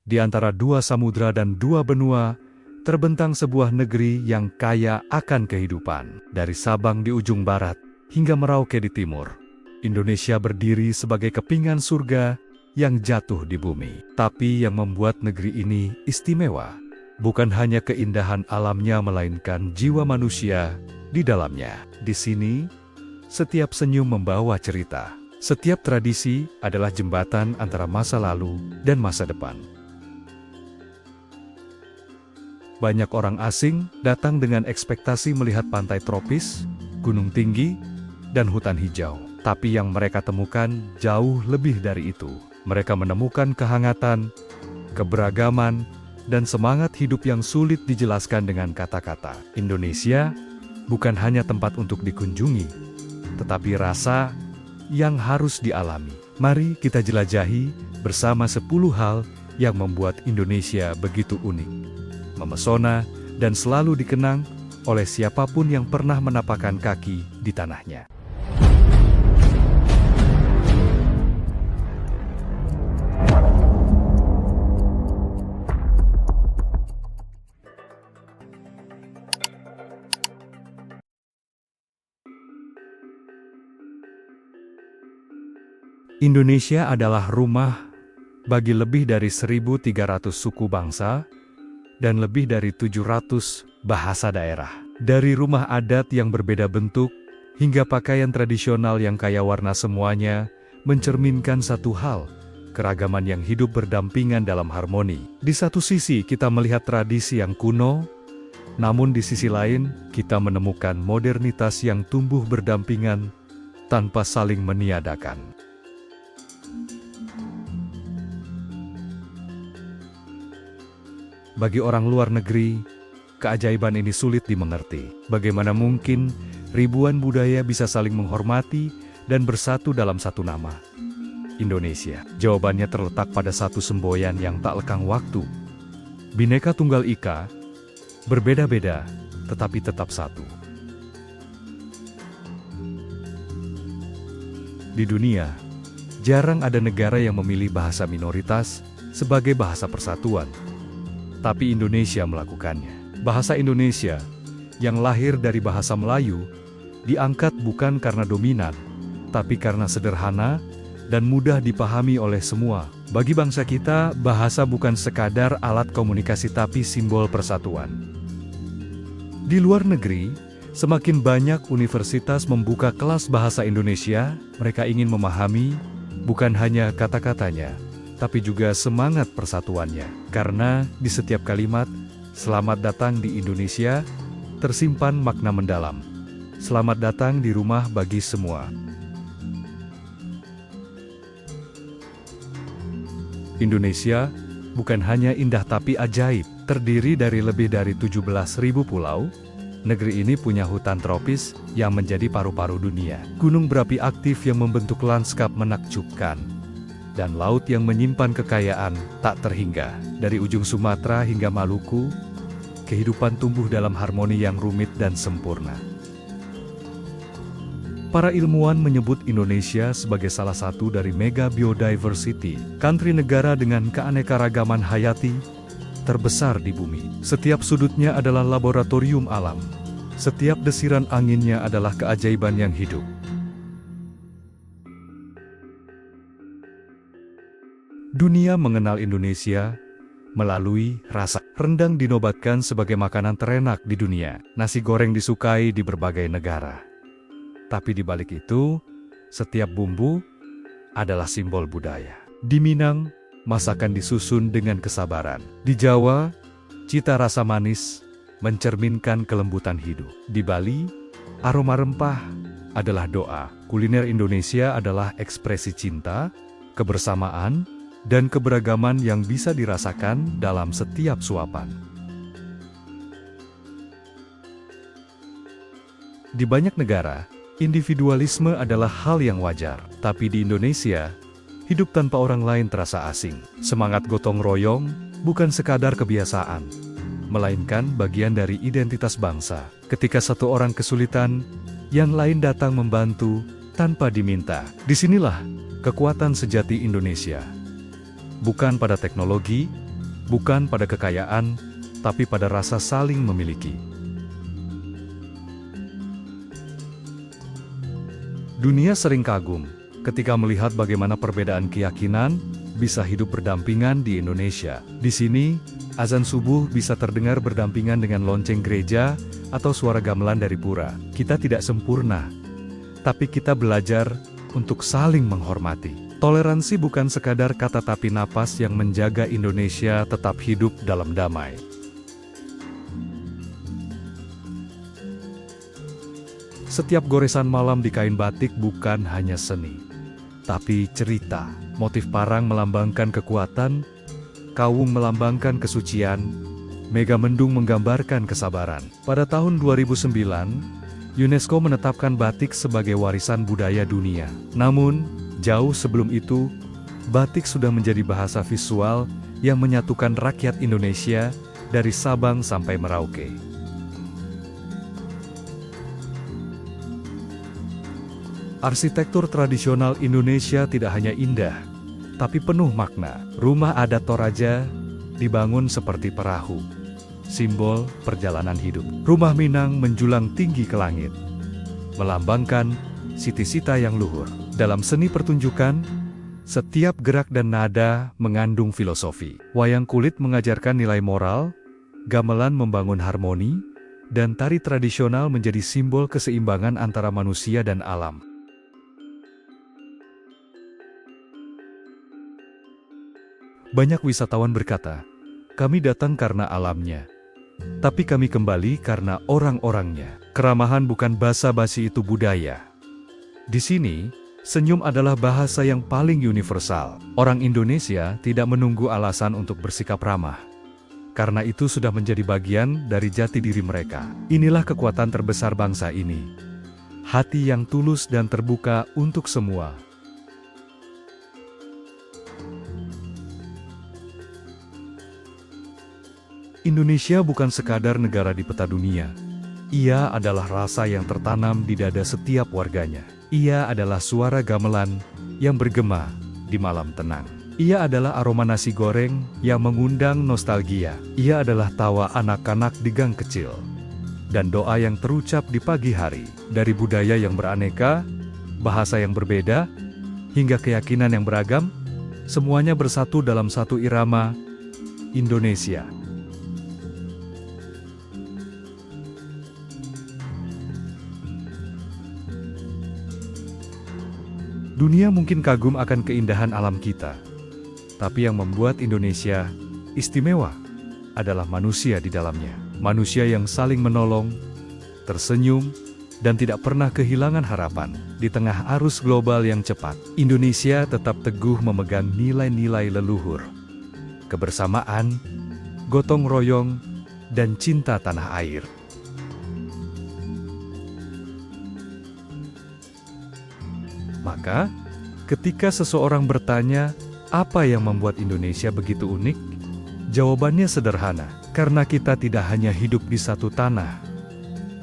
Di antara dua samudra dan dua benua, terbentang sebuah negeri yang kaya akan kehidupan. Dari Sabang di ujung barat hingga Merauke di timur, Indonesia berdiri sebagai kepingan surga yang jatuh di bumi. Tapi yang membuat negeri ini istimewa, bukan hanya keindahan alamnya melainkan jiwa manusia di dalamnya. Di sini, setiap senyum membawa cerita. Setiap tradisi adalah jembatan antara masa lalu dan masa depan. Banyak orang asing datang dengan ekspektasi melihat pantai tropis, gunung tinggi, dan hutan hijau. Tapi yang mereka temukan jauh lebih dari itu. Mereka menemukan kehangatan, keberagaman, dan semangat hidup yang sulit dijelaskan dengan kata-kata. Indonesia bukan hanya tempat untuk dikunjungi, tetapi rasa yang harus dialami. Mari kita jelajahi bersama 10 hal yang membuat Indonesia begitu unik, memesona, dan selalu dikenang oleh siapapun yang pernah menapakkan kaki di tanahnya. Indonesia adalah rumah bagi lebih dari 1.300 suku bangsa dan lebih dari 700 bahasa daerah. Dari rumah adat yang berbeda bentuk hingga pakaian tradisional yang kaya warna, semuanya mencerminkan satu hal: keragaman yang hidup berdampingan dalam harmoni. Di satu sisi kita melihat tradisi yang kuno, namun di sisi lain kita menemukan modernitas yang tumbuh berdampingan tanpa saling meniadakan. Bagi orang luar negeri, keajaiban ini sulit dimengerti. Bagaimana mungkin ribuan budaya bisa saling menghormati dan bersatu dalam satu nama, Indonesia? Jawabannya terletak pada satu semboyan yang tak lekang waktu. Bhinneka Tunggal Ika, berbeda-beda, tetapi tetap satu. Di dunia, jarang ada negara yang memilih bahasa minoritas sebagai bahasa persatuan. Tapi Indonesia melakukannya. Bahasa Indonesia, yang lahir dari bahasa Melayu, diangkat bukan karena dominan, tapi karena sederhana dan mudah dipahami oleh semua. Bagi bangsa kita, bahasa bukan sekadar alat komunikasi tapi simbol persatuan. Di luar negeri, semakin banyak universitas membuka kelas bahasa Indonesia. Mereka ingin memahami bukan hanya kata-katanya, tapi juga semangat persatuannya. Karena di setiap kalimat, "Selamat datang di Indonesia," tersimpan makna mendalam. Selamat datang di rumah bagi semua. Indonesia bukan hanya indah tapi ajaib. Terdiri dari lebih dari 17.000 pulau, negeri ini punya hutan tropis yang menjadi paru-paru dunia. Gunung berapi aktif yang membentuk lanskap menakjubkan, dan laut yang menyimpan kekayaan tak terhingga. Dari ujung Sumatera hingga Maluku, kehidupan tumbuh dalam harmoni yang rumit dan sempurna. Para ilmuwan menyebut Indonesia sebagai salah satu dari mega biodiversity, country negara dengan keanekaragaman hayati terbesar di bumi. Setiap sudutnya adalah laboratorium alam. Setiap desiran anginnya adalah keajaiban yang hidup. Dunia mengenal Indonesia melalui rasa. Rendang dinobatkan sebagai makanan terenak di dunia. Nasi goreng disukai di berbagai negara. Tapi di balik itu, setiap bumbu adalah simbol budaya. Di Minang, masakan disusun dengan kesabaran. Di Jawa, cita rasa manis mencerminkan kelembutan hidup. Di Bali, aroma rempah adalah doa. Kuliner Indonesia adalah ekspresi cinta, kebersamaan, dan keberagaman yang bisa dirasakan dalam setiap suapan. Di banyak negara, individualisme adalah hal yang wajar. Tapi di Indonesia, hidup tanpa orang lain terasa asing. Semangat gotong royong bukan sekadar kebiasaan, melainkan bagian dari identitas bangsa. Ketika satu orang kesulitan, yang lain datang membantu tanpa diminta. Disinilah kekuatan sejati Indonesia. Bukan pada teknologi, bukan pada kekayaan, tapi pada rasa saling memiliki. Dunia sering kagum ketika melihat bagaimana perbedaan keyakinan bisa hidup berdampingan di Indonesia. Di sini, azan subuh bisa terdengar berdampingan dengan lonceng gereja atau suara gamelan dari pura. Kita tidak sempurna, tapi kita belajar untuk saling menghormati. Toleransi bukan sekadar kata tapi napas yang menjaga Indonesia tetap hidup dalam damai. Setiap goresan malam di kain batik bukan hanya seni, tapi cerita. Motif parang melambangkan kekuatan, kawung melambangkan kesucian, megamendung menggambarkan kesabaran. Pada tahun 2009, UNESCO menetapkan batik sebagai warisan budaya dunia. Namun, jauh sebelum itu, batik sudah menjadi bahasa visual yang menyatukan rakyat Indonesia dari Sabang sampai Merauke. Arsitektur tradisional Indonesia tidak hanya indah, tapi penuh makna. Rumah adat Toraja dibangun seperti perahu, simbol perjalanan hidup. Rumah Minang menjulang tinggi ke langit, melambangkan siti-sita yang luhur. Dalam seni pertunjukan, setiap gerak dan nada mengandung filosofi. Wayang kulit mengajarkan nilai moral, gamelan membangun harmoni, dan tari tradisional menjadi simbol keseimbangan antara manusia dan alam. Banyak wisatawan berkata, "Kami datang karena alamnya, tapi kami kembali karena orang-orangnya." Keramahan bukan basa-basi, itu budaya. Di sini, senyum adalah bahasa yang paling universal. Orang Indonesia tidak menunggu alasan untuk bersikap ramah, karena itu sudah menjadi bagian dari jati diri mereka. Inilah kekuatan terbesar bangsa ini. Hati yang tulus dan terbuka untuk semua. Indonesia bukan sekadar negara di peta dunia. Ia adalah rasa yang tertanam di dada setiap warganya. Ia adalah suara gamelan yang bergema di malam tenang. Ia adalah aroma nasi goreng yang mengundang nostalgia. Ia adalah tawa anak-anak di gang kecil, dan doa yang terucap di pagi hari. Dari budaya yang beraneka, bahasa yang berbeda, hingga keyakinan yang beragam, semuanya bersatu dalam satu irama, Indonesia. Dunia mungkin kagum akan keindahan alam kita, tapi yang membuat Indonesia istimewa adalah manusia di dalamnya. Manusia yang saling menolong, tersenyum, dan tidak pernah kehilangan harapan. Di tengah arus global yang cepat, Indonesia tetap teguh memegang nilai-nilai leluhur, kebersamaan, gotong royong, dan cinta tanah air. Maka, ketika seseorang bertanya, apa yang membuat Indonesia begitu unik? Jawabannya sederhana, karena kita tidak hanya hidup di satu tanah,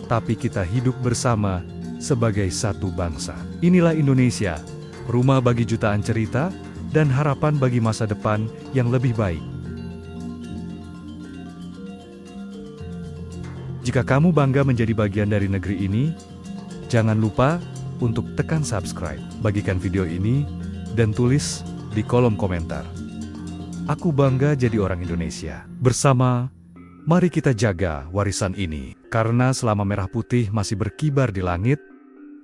tapi kita hidup bersama sebagai satu bangsa. Inilah Indonesia, rumah bagi jutaan cerita, dan harapan bagi masa depan yang lebih baik. Jika kamu bangga menjadi bagian dari negeri ini, jangan lupa untuk tekan subscribe, bagikan video ini, dan tulis di kolom komentar. Aku bangga jadi orang Indonesia. Bersama, mari kita jaga warisan ini. Karena selama merah putih masih berkibar di langit,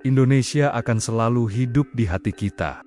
Indonesia akan selalu hidup di hati kita.